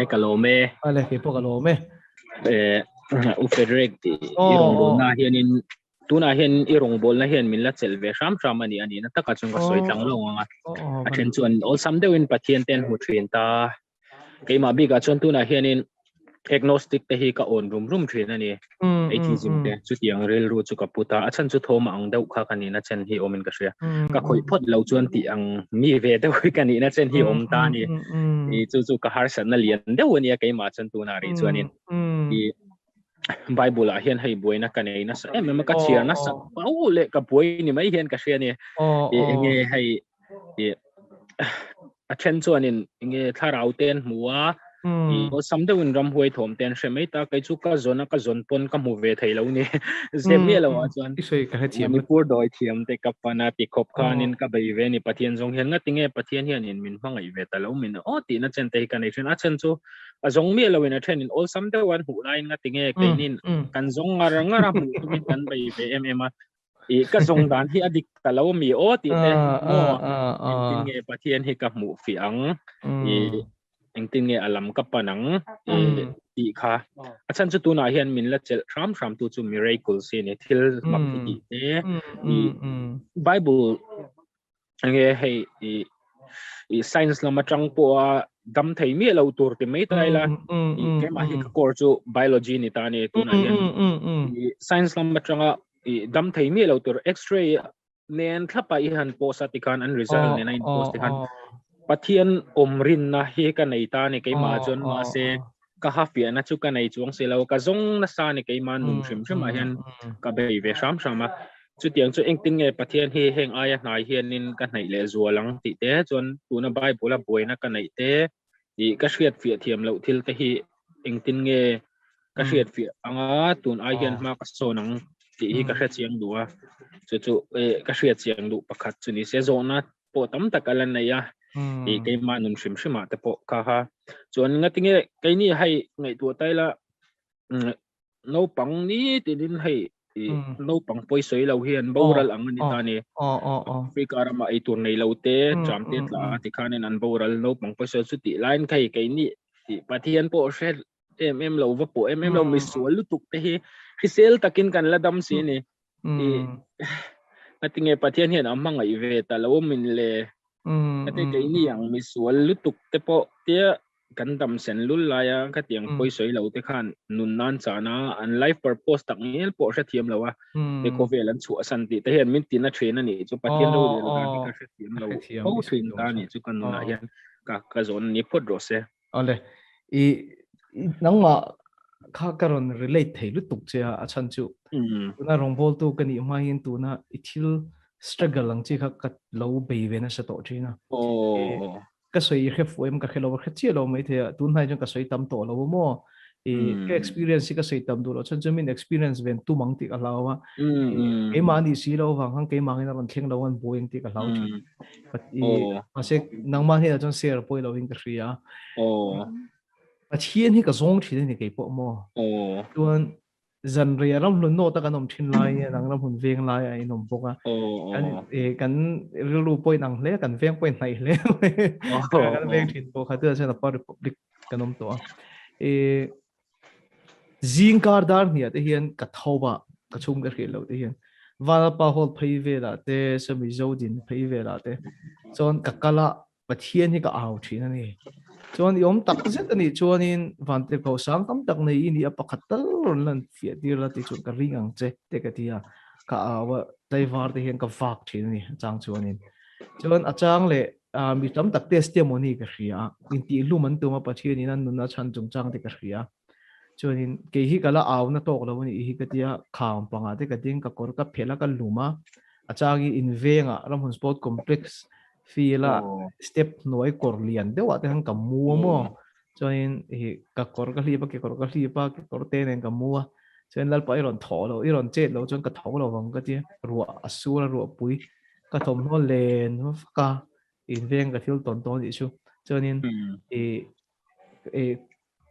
kalome ale ke po kalome u federate irong bol na hianin tuna hian irong bol na hian min la chelve sham sham ani ani na taka chung ka soi tlang lo nga a then chuan all sam deuin pathian ten hu thin ta keima bi ka chuan tuna hianin agnostic te hi ka on rum thin ani atheism te chu tiang rel ru chu ka puta a chan chu thoma ang deuh kha kani na chen hi omin ka sia ka khoi phot lo chuan ti ang mi ve deuh kani na chen hi om ta ni i chu ka har san na lian deuh ani keima chan tuna ri chuanin i Bible a hian hei buaina ka nei na sa em ka chiar na sa pau le ka buai ni mai hian ka sia ni nge hei a then chuanin nge tharau ten muwa o samdewin ram huai thom ten shemei ta kai chu ka zon pon ka mu ve thei lo ni zem mi lo a chuan isoi ka he thiam Manipur doi thiam te ka pana ti khop khanin ka bei ve ni pathian jong hian nga tinge pathian hian in min hmangai ve ta lo min o ti na chen te ka nei chen a chen chu a zong mi lo in a then in all samdewan hu lai nga tinge kainin kan zong ngara mu min kan bei ve a i ka zong dan hi adik ta lo mi o ti te mo in tinge pathian hi ka mu fi ang i engtin nge alam ka panang ti kha achan chu tuna hian min la chel ram tu chu miracle se ne thil mak ti te Bible nge hei i science lama tang po dam thei mi lo tur ti mai tai la i ke ma hi ka kor chu biology ni ta ne tuna hian i science lama tanga i dam thei mi lo tur x-ray nen thlapa i han post atikan an result ne nine post ti han pathian omrin na hi ka nei ta ni ke ma chon ma se ka hafia na chu ka nei chuang se lo ka zong na sa ni ke ma num shim shima hian ka bei ve sham shama chu tiang chu engtin nge pathian hi heng aya hnai hian in ka nei le zualang ti te chon tuna bible a boina ka nei te i ka hriat fia thiam lo thil te hi engtin nge ka hriat fia anga tun ai hian ma ka sonang ti hi ka hriat chiang duwa chu ka hriat chiang du pakhat chu ni se zona po tam takalan nei ya i ke ma num shim shima te po ka ha chuan nga tinge ke ni hai ngai tu taila no pang ni tin hai no pang poi soi lo hian boral ang ni ta ni fi karama ai tur nei lo te cham te tla ti khanen an boral no pang poi soi su ti line kai ke ni ti pathian po shet lo va po lo mi sual lu tuk te hi sel takin kan la dam si ni i atinge pathian hian amang ai ve ta lo min le ate ke ni yang mi sual lu tuk te po te kan dam sen lul la ya ka tiang poi soi lo te khan nun nan cha na an life purpose tak ngel po sha thiam lo wa te ko velan chu asan ti te hian min tin na train ani chu pathian lo de la ka sha thiam lo po thin ta ni chu kan na hian ka zon ni phot ro se ale i nangma kha karon relate thei lu tuk che a chan chu na rong bol tu kan i ma hin tu na ithil struggle lang chi kha ka lo be ve na sa to thina ka soi khe foem ka khelo khe chi lo mai the tun hai jong ka soi tam to lo mo ke experience ka soi tam du lo chan min experience ven tu mang ti ka lawa ke ma ni si lo wang hang ke ma na ran thleng lo wan boing ti ka lau thi but ase nang ma he jon share poi lo in ka ria a chien hi ka zong thi ni ke po mo tuan zan ria ram lu no ta ka nom thin lai nang ram hun veng lai ai nom boka kan lu poi nang le kan veng poi nai le kan veng thin po kha tu se na par republic kan nom to zing kar dar ni ate hian ka thoba ka chung ka khel lo te hian wal pa hol phei ve la te sami zodin phei ve la te chon ka kala pathian hi ka au thin ani chuan yom tak zet ani chuan in vante ko sang tam tak nei ini apakhatal lan fia dir la ti chu ka ringang che te ka tia ka awa daivar te hian ka vak thin ni chang chuan in chuan achang le mi tam tak testimony ka ria in ti lu man tu ma pathian in an nuna chan chung chang te ka ria chuan in ke hi kala aw na tok lo ni hi ka tia kham panga te ka ding ka kor ka phela ka luma achang in venga ram hun sport complex fila step noi kor lian dewa te hang kamu mo chuan hi ka kor ka hlipa ke kor ka hlipa ke kor te nen kamu chuan lal pa iron tholo iron chet lo chuan ka tholo wang ka ti ruwa asura ruwa pui ka thom no len ka in veng ka thil ton ton isu chuan in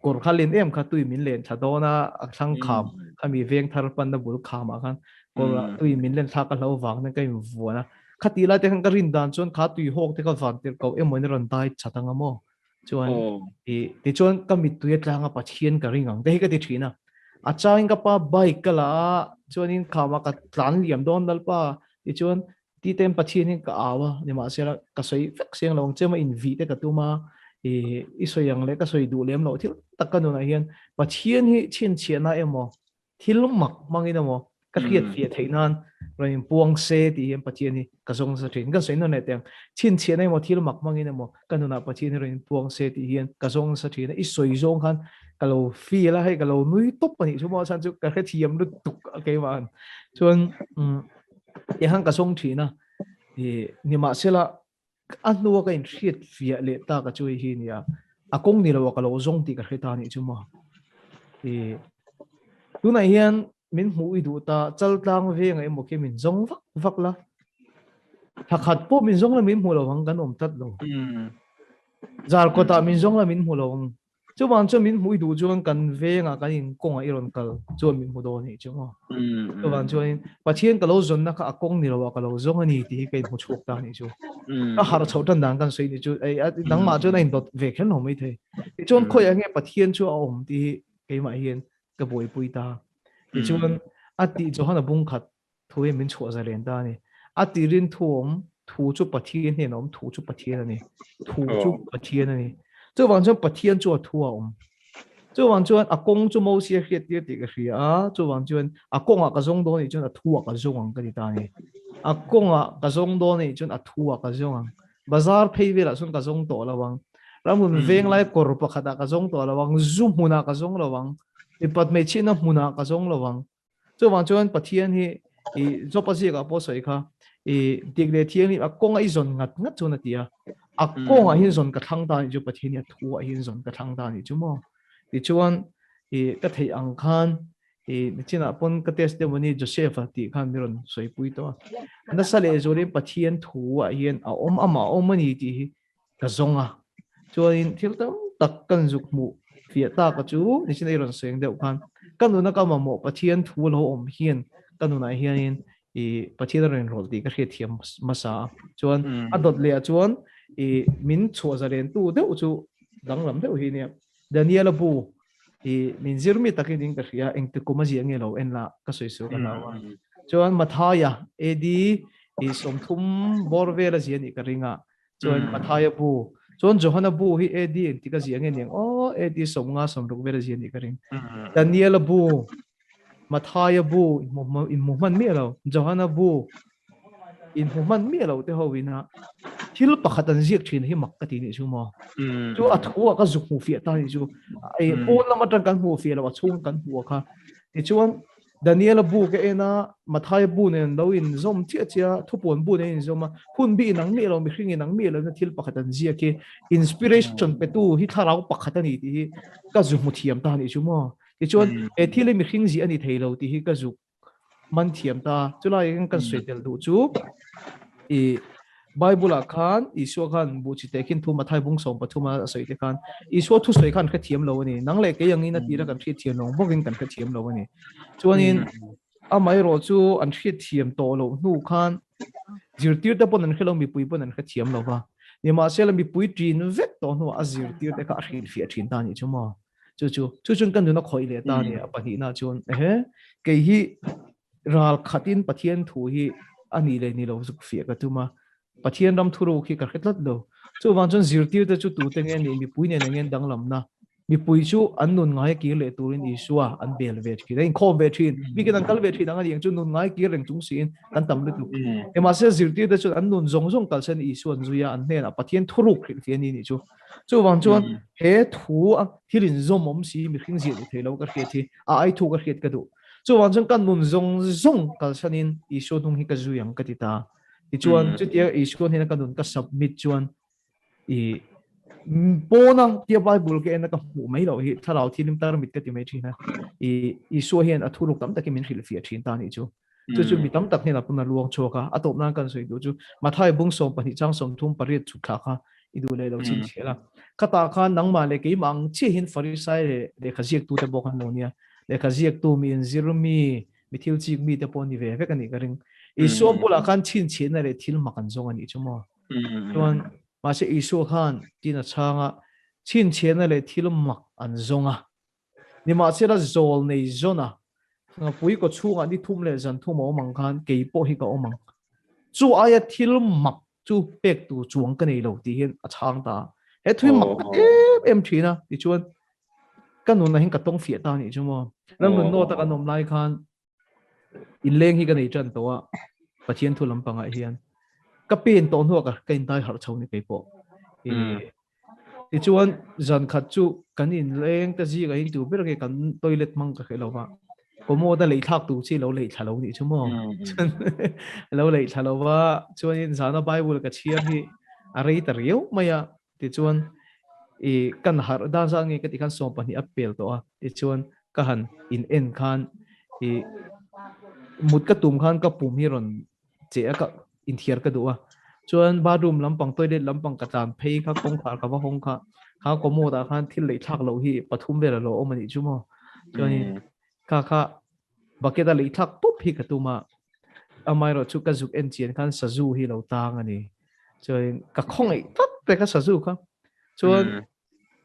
kor khalin em kha tui min len thadona athang kham khami veng thar pan na bul khama khan kor tui min len thak ka lo wang na kai vuana khati la te hang ka rin dan chon kha tui hok te ka van ter ko emon ron dai chatanga mo chuan ti chuan ka mit tuya tlanga pathian ka ringang te ka ti thina a chain ka pa bike kala chuan in khama ka tlan liam don dal pa ti chuan ti tem pathian in ka awa ni ma sera ka soi fek siang long chema in vi te ka tuma i soyang le ka soi du lem lo thil takanu na hian pathian hi chin chiana emo thil mak mangina mo ka khiat fi theinan rain puang se ti hian pathian hi ka zong sa thin ka soi no ne teng chin chiana emo thil mak mangina mo kanuna pathian hi rain puang se ti hian ka zong sa thin i soi zong khan kalau fi la hai kalau nui top pani chumo san chu ka thiam lu tuk ke wan chuan e hang ka zong thina ni ma sela anu ka in khiat fi le ta ka chui hi nia akong ni lo ka lo zong ti ka kheta ni chumo tu na hian min mu i du ta chal tlang ve ngai mo ke min zong vak vak la thakhat po min zong la min mu lo hang kan om tat lo zar ko ta min zong la min mu lo chu wan chu min mu i du chuan kan ve nga kan in kong a iron kal chu min mu do ni chumo chu wan chu in pathian ka lo zon na ka akong ni lo ka lo zong ani ti kai mu chuk ta ni chu ka har chho tan dang kan sei ni chu ai dang ma chu na in dot ve khen ho mai the chuan khoi ange pathian chu a om ti ke ma hian ka boi pui ta ti chuan ati jo hana bung khat thuê min chho za len ta ni ati rin thuom thu chu pathian he nom thu chu pathian ani thu chu pathian ani chu wang chuan pathian chu a thu a om chu wang chuan akong chu mo sia khiat ti ti ka hria chu wang chuan akong a ka zong do ni chuan a thu a ka zong ang ka ti ta ni akong a ka zong do ni chuan a thu a ka zong ang bazar phei vela sun ka zong to lawang ramun veng lai kor pakhata ka zong to lawang zum huna ka zong lawang ipat me china huna ka zong lawang chu wang chuan pathian hi zo pasi ka po soi kha tikle thiang ni akong ai zon ngat ngat chuna tia akong a hin zon ka thang ta ni chu pathian ya thu a hin zon ka thang ta ni chu mo ti chuan ka thei ang khan china pon ka testimony Joseph ti khan miron soi pui to na sale zori pathian thu a hian a om ama om ani ti ka zonga chuan thil tam tak kan zuk mu fia ta ka chu ni china iron seng deuh khan kanuna ka ma mo pathian thu lo om hian kanuna hian pathian ren rol ti ka hre thiam masa chuan adot le chuan min chho za len tu deuh chu danglam deuh hi ne Daniel bu min zirmi takin ding ka hria engte kuma ji ange lo en la ka soi su ka lawa chuan mathaya edi som thum borvela ji ani ka ringa chuan mathaya bu chuan Johanna bu hi edi enti ka ji ange neng edi som nga som ruk vela ji ani ka ring Daniel bu Mathaya bu in muhman mi lo Johanna bu in muhman mi lo te ho wina thil pakhatan ziak thin hi makkati ni chu mo chu athua ka zuk mu fi ta ni chu ai pon lama tan kan hu fi lo chung kan hu kha ti chuan Daniel bu ke ena Mathaya bu ne lo in zom chia chia thupon bu ne in zoma hun bi nang mi lo mi hring nang mi lo na thil pakhatan ziak ke inspiration pe tu hi tharau pakhatani ti ka zuk mu thiam ta ni chu mo ti chuan thile mi hring ji ani theilo ti hi ka zuk man thiam ta chulai kan swetel du chu Bible khan isu khan bu chi tekin thu mathai bung som pathuma soi te khan isu thu soi khan kha thiam lo ni nang le ke yang ina tira kan thi thiam lo boking kan kha thiam lo ni chuanin amai ro chu an thi thiam to lo nu khan zirtir ta pon an khelo mi pui pon an kha thiam lo wa ni ma sel mi pui trin vet to nu a zirtir te ka hrin fi thin ta ni chuma chu chun kan na khoi le ta ni apa hi na chun ke hi ral khatin pathian thu hi ani le ni lo zuk fi ka tuma pathian ram thuru khi ka khetlat lo chu wan chon zirtir te chu tu te nge ni mi pui ne ngen danglam na mi pui chu an nun ngai ki le turin isua an bel vet ki rein kho vet thin mi ke dan kal vet thin anga yang chu nun ngai ki reng chung sin kan tam lu tu ema se zirtir te chu an nun zong zong kal sen isuan zuya an ne na pathian thuru khi ti ni chu chu wan chon he thu a thilin zom om si mi khing ji ni thelo ka khet thi a ai thu ka khet ka du chu wan chon kan nun zong zong kal sanin isu dung hi ka zu yang ka ti ta chuan chu tia iskon hena ka dun ka submit chuan pona tia Bible ke na ka hu mai lo hi tharau thilim tar mit ka ti mai thina so hian a thuruk tam takin min hil fi thin ta ni chu chu mi tam tak hena puna luang choka atop na kan soi du chu mathai bung som pani chang som thum parit chu kha kha idu le lo chin chela khata khan nang ma le ke mang chi hin farisai le khajiek tu te bokan no nia le khajiek tu mi zirmi mi thil chi mi te pon ni ve ve kan ni ka ring isu pula khan chin chin na le thil makan zong ani chumo chuan ma se isu khan tina changa chin chen le thil mak an zonga ni ma sera zol nei zona pui ko chunga ni thum le zan thum o mang khan ke po hi ka omang chu aya thil mak chu pek tu chuang ka nei lo ti hin a chang ta he thui mak em thina ti chuan kan nun na hin ka tong fia ta ni chumo ram nun no ta kan nom lai khan in leng hi ka nei chan to a pathian thu lampang a hian ka pen ton ho ka kain dai har chho ni ke po ti chuan zan khat chu kan in leng ta ji ga hin tu ber ke kan toilet mang ka khelo ba ko mo da lei thak tu chi lo lei thalo ni chumo lo lei thalo wa chuan in zana bible ka chiar hi a rei ta riu maya ti chuan kan har da sang nge ka ti kan som pa ni apel to a ti chuan ka han in en khan mut ka tum khan ka pum hi ron che ka in thiar ka duwa chuan bathroom lampang toilet lampang ka tan phei kha kong thar ka ba hong kha ko mo da khan thil lei thak lo hi pathum bela lo omani chumo chuan kha bucket a lei thak pup hi ka tuma amai ro chu ka zuk en chian khan sazu hi lo tang ani chuan ka khong ei tat pe ka sazu kha chuan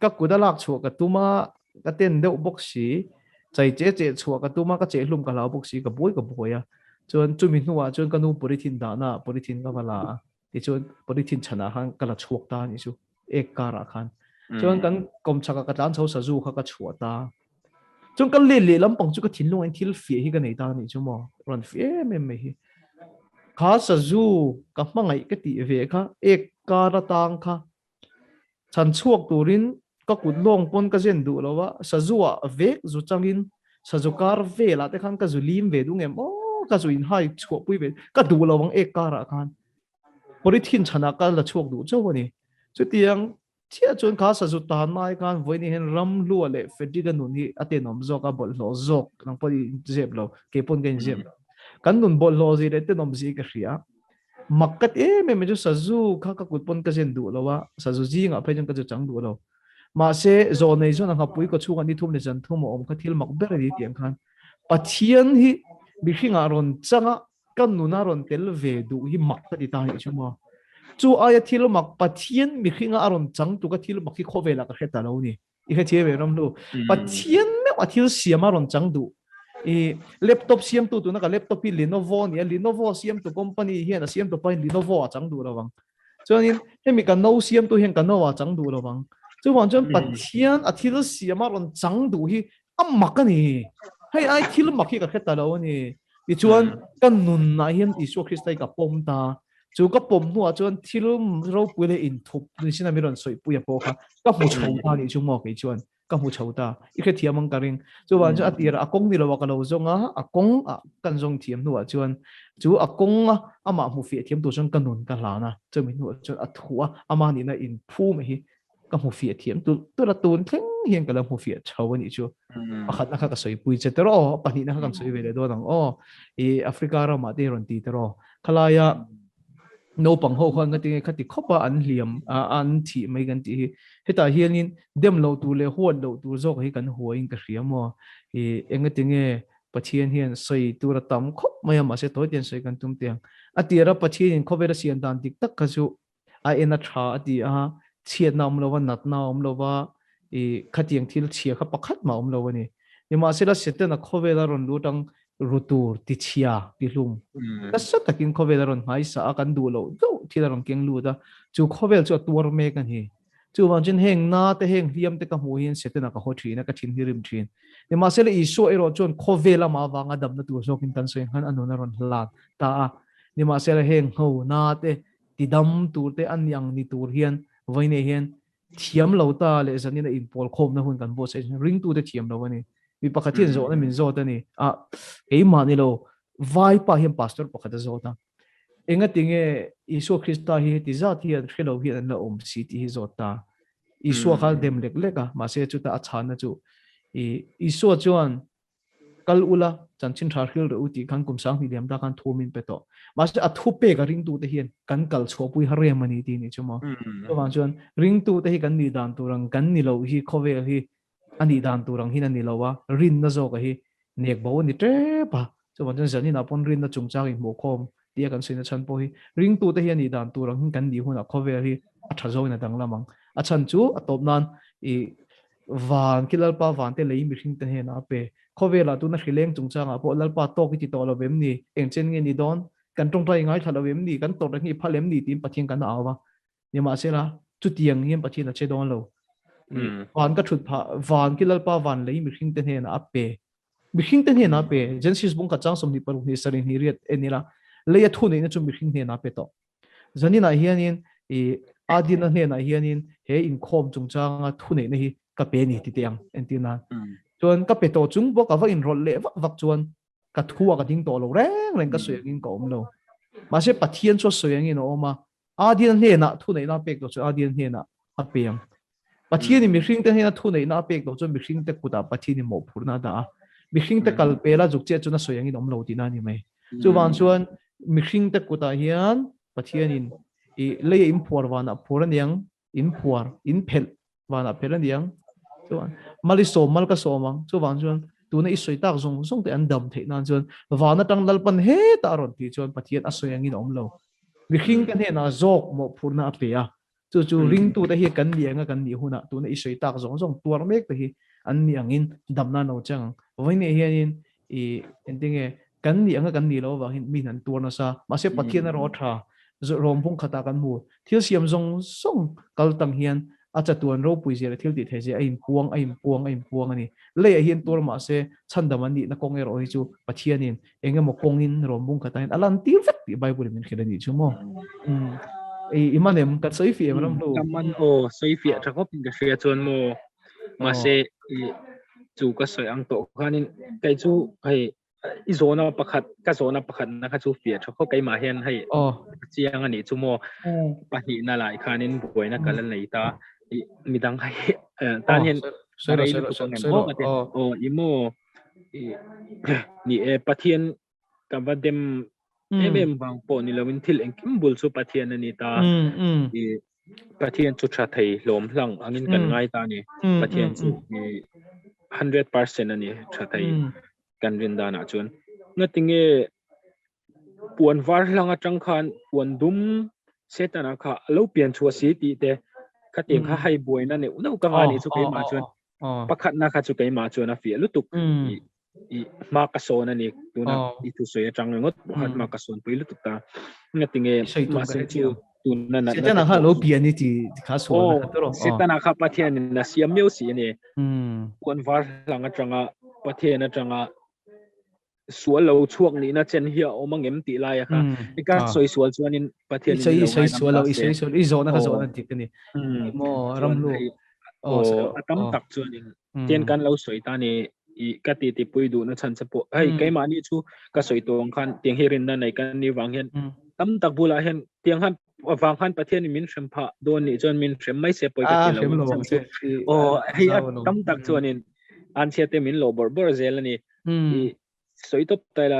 ka kudalak chu ka tuma ka ten deuh bok si chai che chu ka tuma ka che hlum ka la bok si ka boya chuan chumi hnuwa chuan ka nu polythene da na polythene ka wala ti chuan polythene chana khan kala chuak ta ni chu ek kara khan chuan kan kom chaka ka tlan chho sazu kha ka chhuat ta chuan kan le lampang chu ka thin lung en thil fia hi ka nei ta ni chu mo ron fia me hi kha sazu ka hmangai ka ti ve kha ek kara tang kha chan chuak turin ka kut long pon ka zen du lowa sazuwa vek zu changin sajukar ve la te khan ka zu lim ve du ngem o ka zu in hai chuak pui ve ka du lawang ek kara khan polythene chana ka la chuak du chawani chu tiang chia chun kha sazu ta mai kan voini hen ram lu le fediga nun hi atenom zoka bol lo zok nang podi zeb lo ke pon gen zeb kan nun bol lo zi le te nom zi ka ria makat me ju sazu kha ka kut pon ka zen du lowa sazu ji nga phejun ka ju chang du lo ma se zo nei zo na nga pui ko chunga ni thum le jan thum om ka thil mak ber ri tiang khan pathian hi bi hinga ron changa kan nuna ron tel ve du hi mak ta ti ta hi chuma chu aya thil mak pathian mi hinga ron chang tu ka thil mak hi khovela ka kheta lo ni i kha che ve ram lu pathian me wa thil siama ron chang du laptop siam tu na ka laptop hi Lenovo ni Lenovo siam tu company hi na siam tu pa Lenovo chang du lo wang chuanin hemi ka no siam tu hen ka no wa chang du lo wang chu wan chuan pathian a thil siama ron chang du hi amak ani hei ai thil mak hi ka kheta lo ni ti chuan kan nun na hian Isu Christai ka pom ta chu ka pom nu a chuan thil ro puile in thup ni sina mi ron soi puya po kha ka mu chho ta ni chu mo ke chuan ka mu chho ta i khe thiamang karing chu wan chu atir akong ni lo ka lo zonga akong a kan zong thiam nu a chuan chu akong ama mu fi thiam tu chuan kan nun ka hlana chu mi nu chu a thua ama ni na in phu me hi ka mu fi thiam tu la tun thleng hian ka la mu fi chho ani chu pakhat na kha ka soi pui che tero pani na ka soi ve le do nang Africa ra ma te ron ti tero khalaya no pang ho khon ngati khati khopa an hliam an thi mai gan ti heta hianin dem lo tu le huan lo tu zok hi kan huain ka hriamo engati nge pathian hian soi tu ra tam khop maya ma se toy ten soi kan tum tiang atira pathian khobera sian dan tik tak ka chu a ena tha ati a chiat nam lo wa nat na om lo wa khatiang thil chia kha pakhat ma om lo wa ni ma se la setena khobera ron lutang rutur ti chia ti hlum ta sa takin khovel ron mai sa kan du lo do thila ron keng lu da chu khovel chu tur me kan hi chu wan jin heng na te heng hiam te ka mu hin setena ka ho thina ka thin hirim thin ni ma se le iso ero chon khovela ma wanga dam na tu so kin tan so han anu na ron hla ta ni ma se le heng ho na te ti dam tur te an yang ni tur hian voine hian thiam lo ta le zani na in pol khom na hun kan bo se ring tu te thiam lo ni mi pakhatin zo na min zo ta ni ei ma ni lo vai pa hiam pastor pakhat zo ta enga tinge Isu Krista hi ti za ti an khelo hi an la om si ti hi zo ta Isu khal dem lek leka ma se chu ta acha na chu Isu chuan kal ula chanchin thar khil ru ti khan kum sang ni dem da khan thumin pe to ma se a thu pe ka ring tu te hian kan kal chopui hare mani ti ni chuma to wan chuan ring tu te hi kan ni dan turang kan ni lo hi khove hi ani dan turang hin ani lowa rin na zo ka hi nek bo ni tre pa chu wan chuan zani na pon rin na chungchang in mo khom tia kan sina chan po hi ring tu te hi ani dan turang hin kan ni huna khove hi a tha zo na dang lamang achan chu atop nan I van kilalpa van te lei mi hring te he na pe khovela tu na hrileng chungchanga po lalpa to ki ti to lo vem ni engchen nge ni don kan tong trai ngai thalo vem ni kan to ngi phalem ni tin pathin kan awa ni ma se la chu tiang hiam pathin a che don lo van ka thut pha van kilalpa van lei mi hring te he na pe mi hring te he na pe genesis bung ka chang som ni paru ni sarin hi riat enila le ya thu nei na chu mi hring he na pe to zani na hianin adina he na hianin he in khom chungchanga thu nei na hi ka pe ni ti tiang entina chuan ka pe to chung bo ka va in rol le vak chuan ka thua ka ding to lo reng reng ka soyang in ko om lo ma se pathian cho soyang in oma adin he na thu nei na pek to chu adin he na a pem pathian ni mi hring te he na thu nei na pek to chu mi hring te kuta pathian ni mo phurna da mi hring te kal pe la juk che chu na soyang in om lo ti na ni mai chu wan chuan mi hring te kuta hian pathian in le in phur wana phuran yang in phur in phel wana phelan yang chuan mali so mal ka so mang chu wan chuan tu na isoi tak zong zong te an dam the nan chuan wana tang lalpan he ta ron ti chuan pathian asoyang in om lo mi hring kan he na zok mo phurna pe a chu ring tu ta hi kan lianga kan ni huna tu na isoi tak zong zong tuar mek te hi an ni angin dam na no chang voi ne hianin endinge kan ni anga kan ni lo wa hin min an tur na sa ma se pathian ro tha rom pung khata kan mu thil siam zong song kal tang hian acha tuan ro pui zela thil ti the je ain puang ani le hian tur ma se chandam ani na kong ero hi chu pathianin enge mo kongin rom pung khata hin alan tir vet ti bible min khela ni chu mo imanem ka soi fi ram lo kaman o soi fi tha ko pin ka fia chon mo ma se chu ka soi ang to khanin kai chu hai izona pakhat ka zona pakhat na kha chu fia tha ko kai ma hian hai chiang ani chu mo pahi na lai khanin boina kalan nei ta midang hai tan hian imo ni pathian ka vadem em bang po ni lawin thil engkim bul chu pathian ani ta pathian chu tha thei lom hlang angin kan ngai ta ni pathian chu 100% ani tha thei kan rin da na chun ngatinge puan var hlanga tangkhan puan dum setana kha lo pian chu si ti te khateng kha hai boina ne uno ka ngani chu kai ma chun pakhat na kha chu kai ma chun a fi lutuk ma ka son ani tuna I tu soya chang ngot hat ma ka son pui lutuk ta ngatinge ma se chu tuna na setana kha lo pian ni ti kha so na to setana kha pathian na siam meu si ani puan var hlanga tanga pathian na tanga sual lo chuak ni na chen hi omang em ti lai kha ka soi sual chuanin pathian ni soi sual lo soi sual I zona kha zona ti ni mo ram lu atam tak chuanin ten kan lo soi ta ni ka ti pui du na chan chapo ai kai ma ni chu ka soi tong khan tiang hirin na nei kan ni wang hian tam tak bula hian tiang han wang khan pathian ni min shem pha don ni chon min shem mai se poi ka ti lo ai tam tak chuanin an che te min lo bor zel ani soi top taila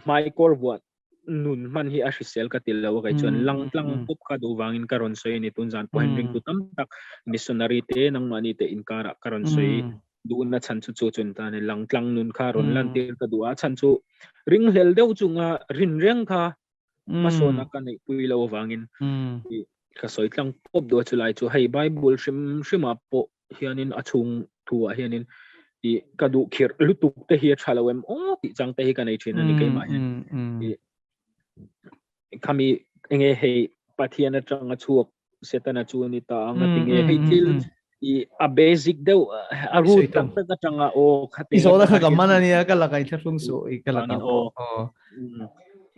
mai kor buat nun man hi a hrisel ka til lo kai chuan lang pop ka do wangin karon soi ni tun jan point ring tu tam tak missionary te nang mani te inkara karon soi du na chan chu chun ta ne lang nun kha ron lan tir ka du a chan chu ring hlel deu chunga rin reng kha masona ka nei pui lo wangin ka soi tlang pop do chu lai chu hei bible shima po hianin achung thua hianin ka du khir lutuk te hi thalawem ti chang te hi ka nei thin ani kai ma hian kami enge hei pathian atanga chuak setana chu ni ta anga tinge hei til a basic deu a root ta tanga o khate isola kha gamana ni ka la kai thlung su ka la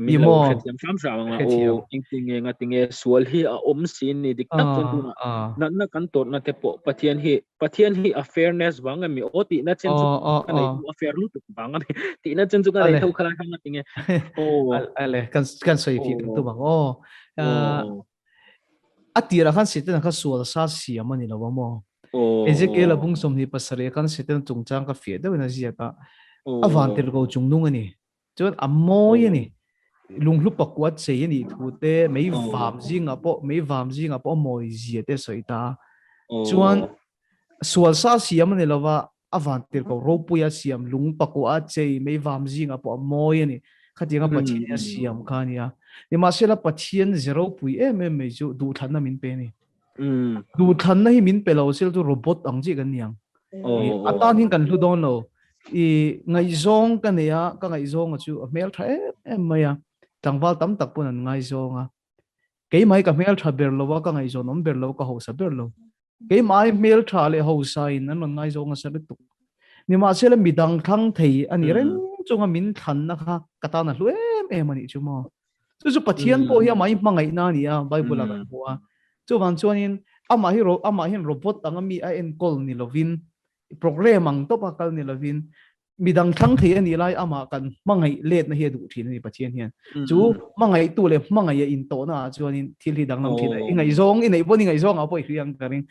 mi mo sam nga o ingtinge nga tinge sual hi a om sin ni diktak chon tu na kan tor na te po pathian hi a fairness wanga mi o ti na chen chu ka nei a fair lu tu bang ti na chen chu ka nei thau khala hang tinge ale kan soi fi tu bang atira khan sitan kha sual sa siam ani lo mo Ezekiel bung som ni pasare kan sitan chungchang ka fe da na zia ka avantel go chungnung ani chon amoy ani lunglu pakwat se ni thute mei vam jing apo moi zia te soita chuan sual sa siam ani lova avantel ko ropuya siam lung pakwa che mei vam jing apo moi ani khatinga pathian siam khania ni masela pathian zero pui me ju du thanna min pe ni du than na hi min pelo sel tu robot ang ji kan niang atan hin kan lu don lo ngai zong kan ya ka ngai zong chu mel tha em maya tangwal tam tak pun an ngai zong a ke mai ka mel tha ber lo wa ka ngai zong nom ber lo ka ho sa ber lo ke mai mel tha le ho sai nan ngai zong a sa tu ni ma sel mi dang thang thei ani ren chunga min than na kha kata na lu em ani chu mo chu pathian po hi mai mangai na ni a bible la ko chu wan chuanin ama hi robot angami a en kol ni lovin program ang to pa kal ni lovin midang thang thei ani lai ama kan mangai let na he du thin ni pathian hian chu mangai tu le mangai in to na chuanin thil hi dang nam thin ai ngai zong in ei bo ni ngai zong a poi hriang karing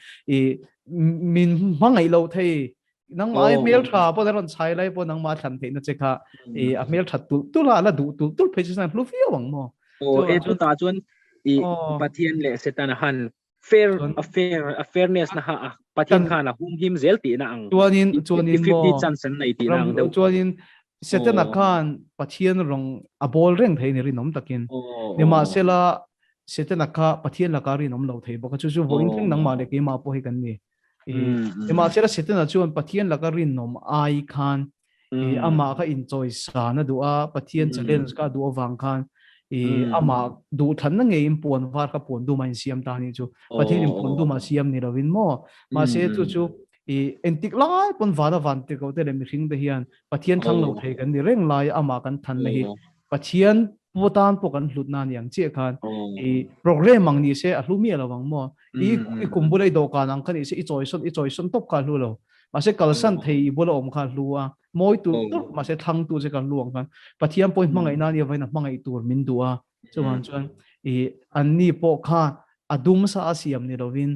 min mangai lo thei nang mai mel tha po ron chai lai po nang ma than thei na chekha a mel that tu la la du tu phei san flu fiawang mo chu ta chuan pathian le setan han fairness na ha pathian khana hum him zel ti na ang chuanin 50 chance nei ti nang do chuanin setena khan pathian rong abol reng thei ni rinom takin nima sela setena kha pathian la ka rinom lo thei boka chu chu voin thing nang ma le ke ma po hi kan ni nima sela setena chuan pathian la ka rinom ai khan ama ka enjoy sa na du'a pathian challenge ka du'a wang khan ama du than na ngei impon var ka pon du main siam ta ni chu pathian impon du ma siam ni rawin mo ma se chu entik lai pon vana van te ko te le mi hring de hian pathian thang lo thei kan ni reng lai ama kan than na hi pathian putan po kan hlut na niang che khan program ang ni se a hlumi alawang mo kumbulai do ka nang kan se i choi son top ka hlu lo ma se kalsan thei bola om kha hluwa moi tu ma se thang tu se kan luang kan pathian point mangai na ni vaina mangai tur min duwa chuan chuan anni po kha adum sa asiam ni lovin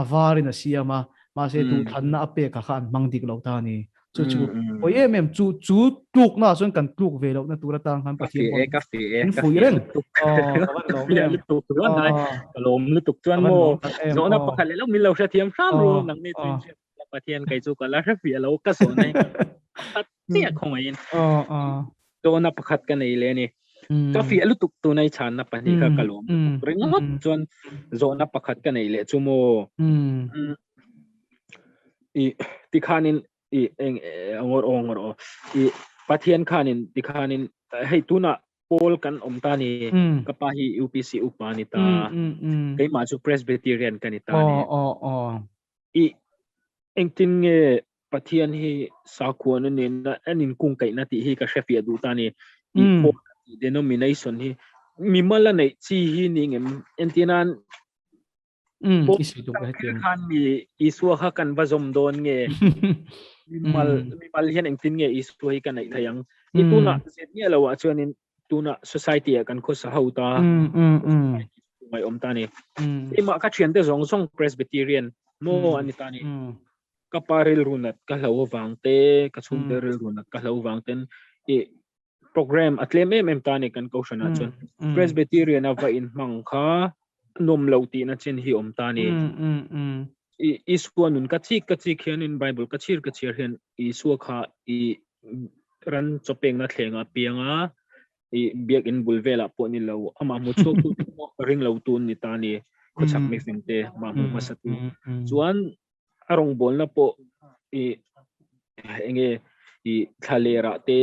avarin asiama ma se tu thanna ape ka khan mangdik lo ta ni chu o ye mem chu tuk na son kan tuk ve lo na tura tang khan pathian ka fe fui ren tuk chuan dai kalom lu tuk chuan mo zo na pakhat le lo min lo sha thiam sam ro nang ni twin pathian kai chu kala ra fi lo ka so nai tia khong in to na pakhat ka nei le ni ka fi lu tuk tu nai chan na pani ka kalom ring ngot chuan zo na pakhat ka nei le chu mo ti khanin angor pathian khanin ti khanin hei tuna pol kan omta ni kapahi UPC upanita kai ma chu presbyterian kanita ni engtin nge pathian hi sakuan ne na anin kung kai na ti hi ka shefia du ta ni denomination hi mimala nei chi hi ni ngem entinan isi tu ka tiang khan mi iswa kha kan bazom don nge mimal hian engtin nge iswa hi kan nei thayang ituna set ni alawa chuanin tuna society kan kho sa hauta mai omta ni ima ka thian te zong song presbyterian mo anita ni kaparil runat kahlo wangte kachumteril runat kahlo wangten program atlem em tani kan ko shana chon presbyterian ava in mangkha nom lauti na chen hi om tani iskuanun kachi khian in bible kachir hian isua kha ran chopeng na thlenga pianga biak in bulvela po ni lo ama mu chok tu ring lo tun ni tani ko chak mi fingte ma mu masatu chuan arong bol na po enge thalera te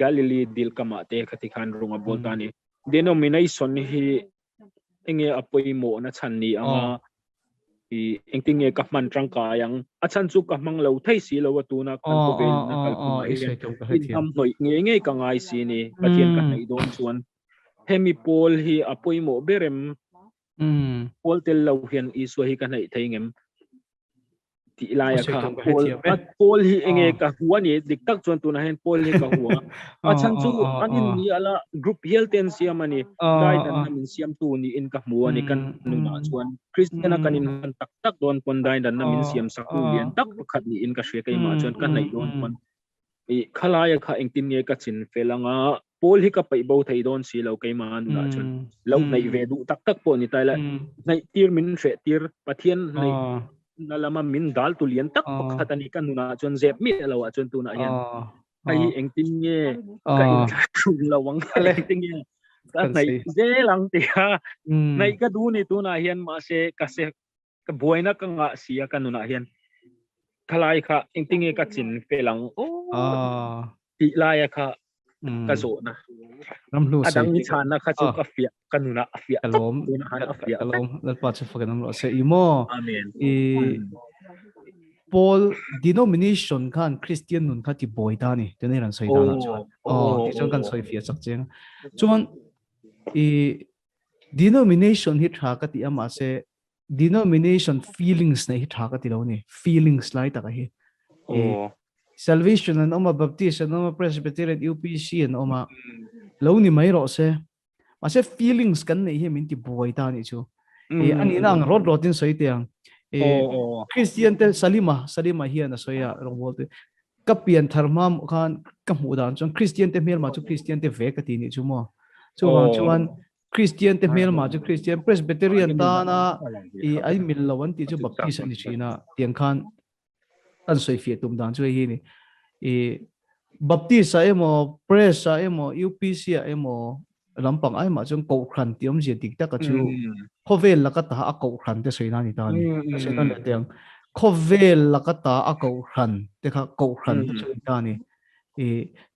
Galilee dil kama te khatikhan runga boltani denomination hi enge apoi mo na channi anga engtinge kahman trangka yang achan chu kahmang lo thai si lo watuna kan ko vel na kalpuma idam noi nge ka ngai si ni pathian ka nei don chuan hemi pol hi apoi mo berem pol tel lo hian iswa hi ka nei theingem ti laya kha pol hi enge ka huwa ni diktak chuan tuna hen pol hi ka huwa achan chu anin ni ala group health ten siam ani dai dan namin siam tu ni in ka huwa ni kan nuna chuan christian kanin tak don pon dai dan namin siam saku lian tak pakhat ni in ka hre kai ma chuan kan nei don pon khalaya kha engtin nge ka chin felanga pol hi ka pai bo thei don si lo kai ma nuna chuan lo nei ve du tak po ni taila nei tir min hre tir pathian nei nalama min dal tu lian tak pakhatani kan nuna chon zep mi lawa chon tu na hian ai engtin nge ka in thung lawang engtin nge ka nei je lang ti ha nei ka du ni tu na hian ma se ka boina ka nga sia kanuna hian khalai kha ingtinge ka chin felang o ti lai kha ka zo na ram lu adang ni chan na kha chu ka fia kanuna afia kalom lat pa chu fakan lo se imo amen Paul denomination kan Christian nun khati boy da ni te nei ran soi da na ti chon kan soi fia chak cheng chuan denomination hi tha ka ti ama se denomination feelings nei hi tha ka ti lo ni feelings lai ta ka hi salvation and oma baptist and oma presbyterian UPC and oma lo ni mai ro se ma se feelings kan nei hi min ti boy da ni chu ani nang rotin soi tiang Christian te salima hi na soya rong bolte kapian tharmam khan kamu dan chon Christian te mel ma chu Christian te ve ka ti ni chu mo chuan Christian te mel ma chu Christian presbyterian ta na ai mil lawan ti chu baptist ani china tiang khan an soi fie tum dan chu hi ni baptist a emo pres a emo UPC a emo lampang ai ma chung ko khan tiom je dik ta ka chu khovel la ka ta a ko khan te soina ni ta ni se tan le tiang khovel la ka ta a ko khan te kha ko khan te chu ta ni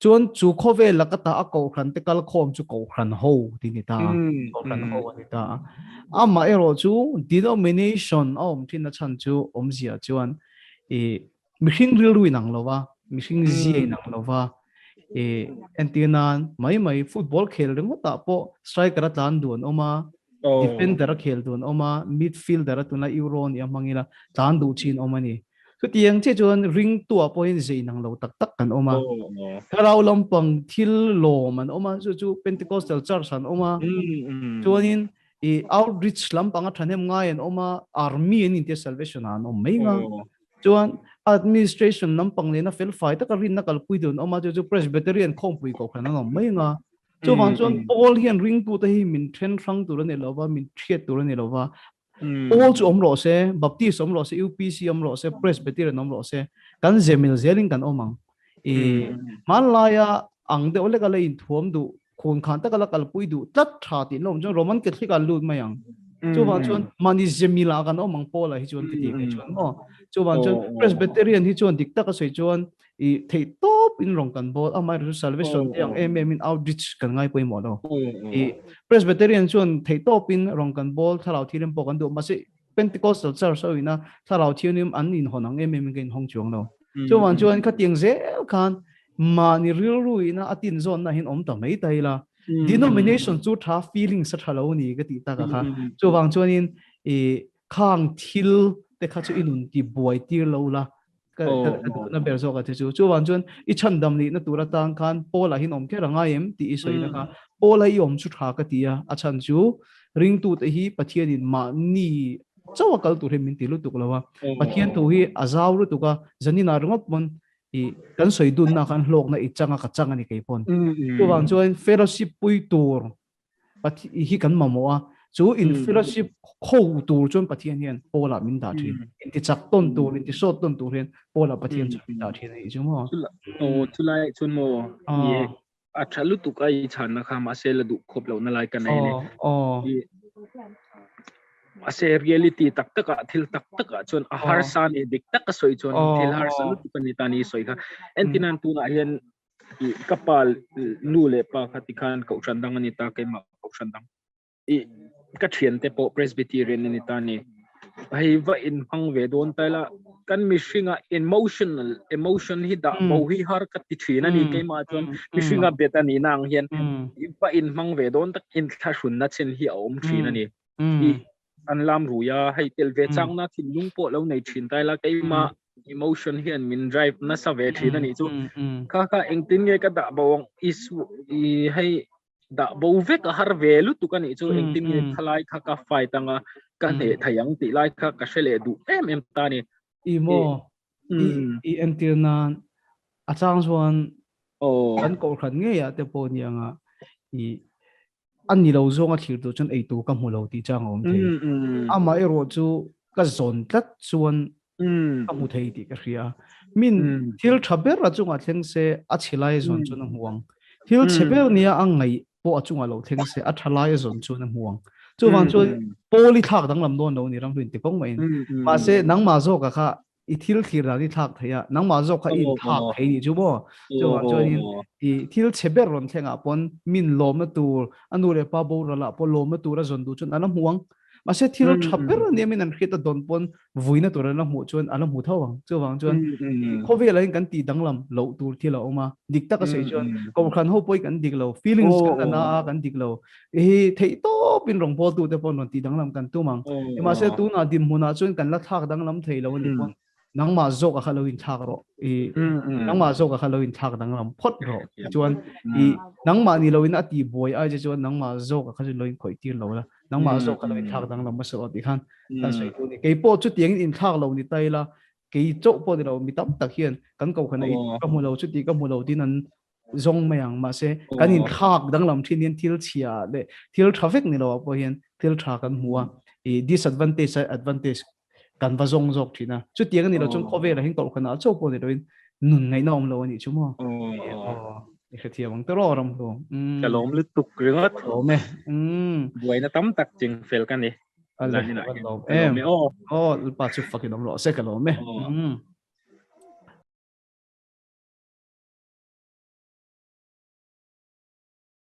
chuan chu khovel la ka ta a ko khan te kal khom chu ko khan ho ti ni ta ko khan ho ni ta ama ero chu denomination om thin na chan chu om zia chuan mihing ril ru nang lowa mihing zi nang lowa antinan mai football khel reng ta po striker atlan duan oma defender khel duan oma midfielder atuna euro ni amangila tan du chin oma ni so tiang che chuan ring tu a point zai nang lo tak kan oma tharau lampang thil lo man oma chu Pentecostal church an oma chuanin outreach lampang a thanem ngai an oma army in the salvation an mai nga chuan administration lampang le na fel fai ta ka rin na kal pui dun oma chu presbyterian khom pui ko khana no mai nga chu wang chuan all hian ring tu ta hi min thren rang tu ne lova min thiet tu ne lova all chu om ro se baptist om ro se UPC om ro se presbyterian om ro se kan zemil zeling kan omang malaya ang de ole ka le in thuam du khon khan ta kala kal pui du tat tha ti lom chu roman catholic al lut mayang chu wang chuan mani zemila kan omang pola hi chuan ti ke chuan mo chu wang chuan presbyterian hi chuan dik ta ka soi chuan thei top in rong kan bol amai salvation yang in outreach kan ngai poi mo lo presbyterian chuan thei top in rong kan bol thalau thilem po kan du ma se Pentecostal church so ina thalau thianim an in honang gen hong chuang lo chu wang chuan kha tiang zel khan mani ril ru ina atin zon na hin om ta mai tai la denomination chu tha feeling sa thalo ni ka ti ta ka kha chu wang chuan in khang thil te kha chu inun ti buai tir lo la na ber zo ka chu wang chuan I chan dam ni na tura tang khan pola hin om ke ranga em ti I soi na ka pola I om chu tha ka ti a chan chu ring tu te hi pathian in ma ni chawa kal tu he min ti lu tu lawa pathian tu hi azaw ru tu ka zanina rungop mon kan soi dun na kan hlok na I changa ka changa ni kai pon chu wang chuan fellowship pui tur hi kan mamoa chu in fellowship kho tur chon pathian hian pola min da thin in ti chak ton tur in ti shot ton tur hian pola pathian chu min da thin I chu mo chulai chun mo ye a thalu tu kai chan na kha ma se la du khop lo na lai kan nei ne ase reality tak taka thil tak taka chon a har san e dik tak soi chon thil har san tu kan ni tani soi kha entinan tu na hian kapal nu le pa khatikhan ko chandang ani ta kai ma ko chandang ka thian te po presbyterian ni tani ai va in hang ve don tala kan mishinga emotion hi da mo hi har ka ti thina ni kai ma chon mishinga betani nang hian va in hang ve don tak in tha shun na chen hi om thina ni an lam ruya hai tel ve chang na thin lung po lo nei thin tai la kai ma emotion hian min drive na sa ve thin ani chu kha engtin nge ka da bawng is hai da bo ve ka har ve lu tu kan I chu engtin nge khalai kha ka fai tanga kan he thayang ti lai kha ka shele du em ta ni mo entirnan achang chuan kan ko khan nge ya te po ni anga ani lo zonga thir tu chon ei tu ka mu lo ti chang om the ama ero chu ka zon tat chuan ka mu thei ti ka ria min thil thaber ra chunga thleng se a chilai zon chon huang thil chebel nia angai po achunga lo theng se a thalai zon chu na muang chu wang chu poli thak dang lam don no ni ram rin ti pong mai ma se nang ma zo ka kha i thil thlir da ni thak theya nang ma zo kha in thak thei ni chu bo chu wang chu in i thil cheber ron thenga pon min lom na tur anu le pa bo ra la po lom na tur a zon du chun anam muang ma se thil thaper ne min an khita don pon vuina tur na mu chun anam mu thawang chu wang chuan khowe la kan ti danglam lo tur thila oma dikta ka sei chuan ko khan ho poi kan diklo feelings kan na kan diklo e thei to pin rong pol tu te pon non ti danglam kan tu mang e ma se tu na dim huna chuan kan la thak danglam thei lo ni pon nang ma zo ka halloween thak ro e nang ma zo ka halloween thak danglam phot ro chuan e nang ma ni loin ati boy a je chuan nang ma zo ka khali loin khoi tir lo la nang ma zo ka loin thak danglam ma so ti khan kan sei tu ni ke po chu tiang in thak lo ni tai la cái chỗ po đi đâu mi tam tak hiền kan ko khana ka mu lo chu ti ka mu lo tin an zong mayang ma se kan in khak dang lam thin in thil chia de thil traffic ni lo po hiền thil tha kan huwa e disadvantage advantage kan va zong jok thina chu ti kan ni lo chung khove la hin ko khana cho po ni roin nun ngai nom lo ni chu mo ni kha thiam ang tro ram lo kalom lu tuk ringot o me buai na tam tak ching fel kan ni Alay, em. Oh, pa chu fucking lo se kalom me.